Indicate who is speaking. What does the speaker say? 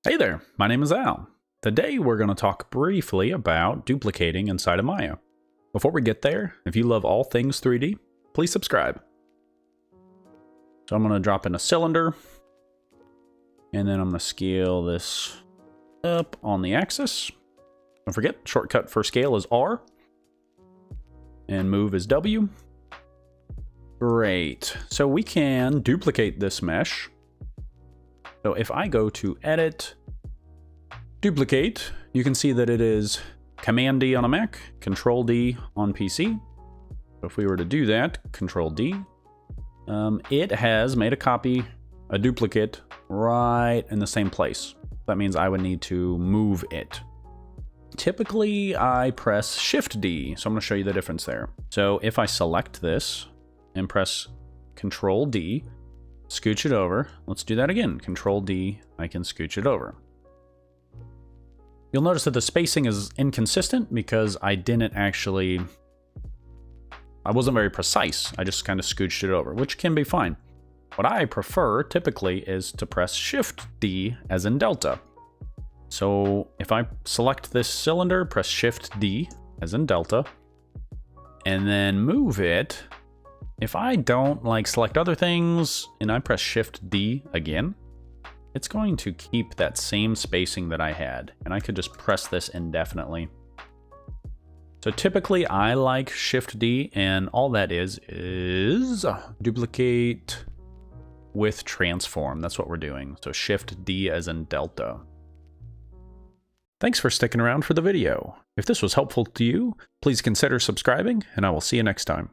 Speaker 1: Hey there, my name is Al. Today we're going to talk briefly about duplicating inside of Maya. Before we get there, if you love all things 3D, please subscribe. So I'm going to drop in a cylinder, and then I'm going to scale this up on the axis. Don't forget, shortcut for scale is R, and move is W. Great, so we can duplicate this mesh. So if I go to Edit, Duplicate, you can see that it is Command D on a Mac, Control D on PC. So if we were to do that, Control D, it has made a copy, a duplicate, right in the same place. That means I would need to move it. Typically, I press Shift D, so I'm going to show you the difference there. So if I select this and press Control D, scooch it over. Let's do that again. Control D, I can scooch it over. You'll notice that the spacing is inconsistent because I wasn't very precise. I just kind of scooched it over, which can be fine. What I prefer typically is to press Shift D as in Delta. So if I select this cylinder, press Shift D as in Delta, and then move it. If I don't select other things and I press Shift D again, it's going to keep that same spacing that I had, and I could just press this indefinitely. So typically I like Shift D, and all that is duplicate with transform. That's what we're doing. So Shift D as in Delta. Thanks for sticking around for the video. If this was helpful to you, please consider subscribing, and I will see you next time.